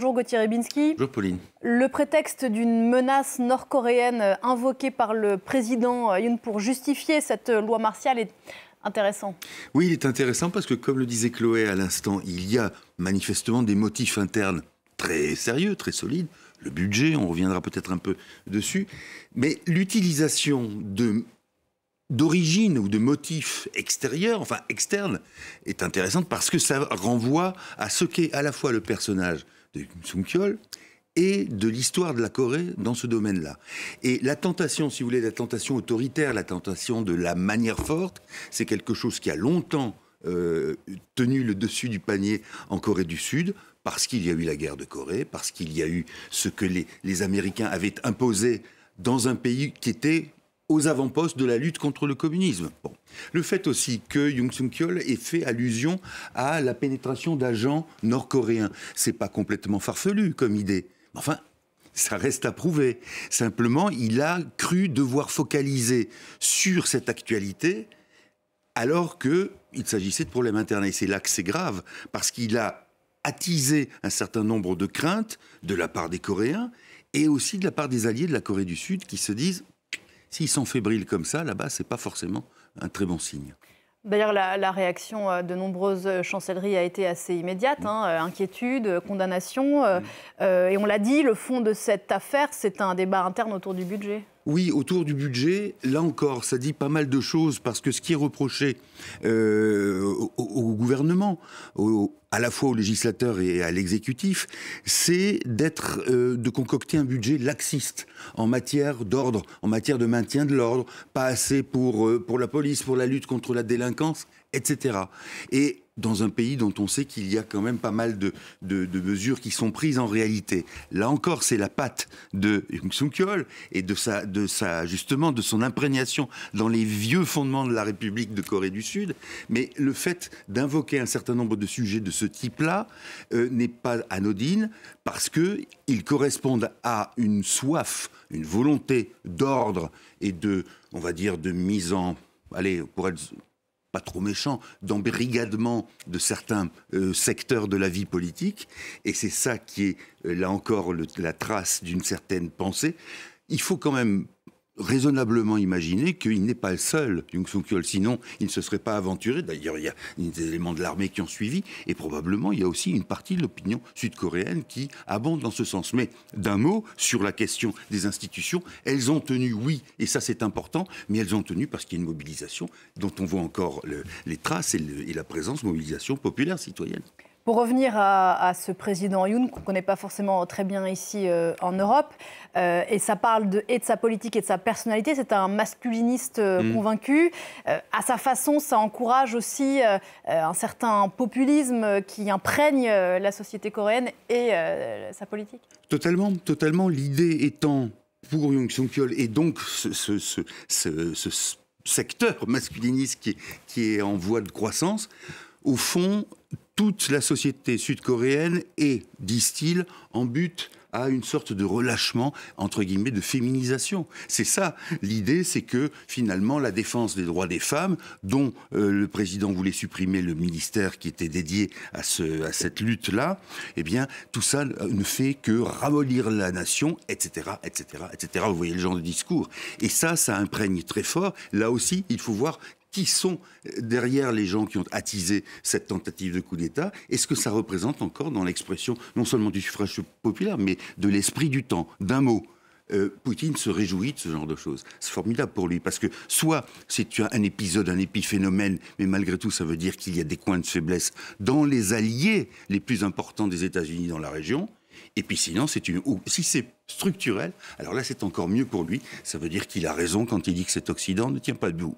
Bonjour Gauthier Rybinski. Bonjour Pauline. Le prétexte d'une menace nord-coréenne invoquée par le président Yoon pour justifier cette loi martiale est intéressant. Oui, il est intéressant parce que, comme le disait Chloé à l'instant, il y a manifestement des motifs internes très sérieux, très solides. Le budget, on reviendra peut-être un peu dessus. Mais l'utilisation d'origine ou de motifs extérieurs, enfin externes, est intéressante parce que ça renvoie à ce qu'est à la fois le personnage de Yoon Sung-yeol et de l'histoire de la Corée dans ce domaine-là. Et la tentation, si vous voulez, la tentation autoritaire, la tentation de la manière forte, c'est quelque chose qui a longtemps tenu le dessus du panier en Corée du Sud, parce qu'il y a eu la guerre de Corée, parce qu'il y a eu ce que les Américains avaient imposé dans un pays qui était aux avant-postes de la lutte contre le communisme. Bon. Le fait aussi que Yoon Sung-yeol ait fait allusion à la pénétration d'agents nord-coréens, c'est pas complètement farfelu comme idée. Enfin, ça reste à prouver. Simplement, il a cru devoir focaliser sur cette actualité alors qu'il s'agissait de problèmes internes. Et c'est là que c'est grave, parce qu'il a attisé un certain nombre de craintes de la part des Coréens et aussi de la part des alliés de la Corée du Sud qui se disent s'ils sont fébriles comme ça, là-bas, c'est pas forcément un très bon signe. D'ailleurs, la réaction de nombreuses chancelleries a été assez immédiate. Inquiétude, condamnation. Et on l'a dit, le fond de cette affaire, c'est un débat interne autour du budget. Oui, autour du budget, là encore, ça dit pas mal de choses, parce que ce qui est reproché au gouvernement, à la fois aux législateurs et à l'exécutif, c'est de concocter un budget laxiste en matière d'ordre, en matière de maintien de l'ordre, pas assez pour la police, pour la lutte contre la délinquance, etc. Et dans un pays dont on sait qu'il y a quand même pas mal de mesures qui sont prises en réalité. Là encore, c'est la patte de Yoon Sung-yeol et justement de son imprégnation dans les vieux fondements de la République de Corée du Sud. Mais le fait d'invoquer un certain nombre de sujets de ce type-là n'est pas anodine, parce qu'ils correspondent à une soif, une volonté d'ordre et on va dire, de mise en... Allez, pour être pas trop méchant, d'embrigadement de certains secteurs de la vie politique. Et c'est ça qui est, là encore, la trace d'une certaine pensée. Il faut quand même raisonnablement imaginer qu'il n'est pas le seul, Yoon Sung-yeol, sinon il ne se serait pas aventuré. D'ailleurs, il y a des éléments de l'armée qui ont suivi, et probablement il y a aussi une partie de l'opinion sud-coréenne qui abonde dans ce sens. Mais d'un mot, sur la question des institutions, elles ont tenu, oui, et ça c'est important, mais elles ont tenu parce qu'il y a une mobilisation dont on voit encore les traces et la présence, mobilisation populaire citoyenne. Pour revenir à ce président Yoon, qu'on ne connaît pas forcément très bien ici en Europe, et ça parle de sa politique et de sa personnalité, c'est un masculiniste convaincu. À sa façon, ça encourage aussi un certain populisme qui imprègne la société coréenne et sa politique. Totalement, totalement. L'idée étant, pour Yoon Sung-yeol, et donc ce secteur masculiniste qui est en voie de croissance, au fond, toute la société sud-coréenne est, disent-ils, en but à une sorte de relâchement, entre guillemets, de féminisation. C'est ça, l'idée, c'est que finalement la défense des droits des femmes, dont le président voulait supprimer le ministère qui était dédié à cette lutte-là, eh bien, tout ça ne fait que ramollir la nation, etc., etc., etc. Vous voyez le genre de discours. Et ça imprègne très fort. Là aussi, il faut voir qui sont derrière les gens qui ont attisé cette tentative de coup d'État, et ce que ça représente encore dans l'expression non seulement du suffrage populaire, mais de l'esprit du temps. D'un mot, Poutine se réjouit de ce genre de choses. C'est formidable pour lui, parce que soit c'est un épisode, un épiphénomène, mais malgré tout, ça veut dire qu'il y a des coins de faiblesse dans les alliés les plus importants des États-Unis dans la région. Et puis sinon, si c'est structurel, alors là c'est encore mieux pour lui. Ça veut dire qu'il a raison quand il dit que cet Occident ne tient pas debout.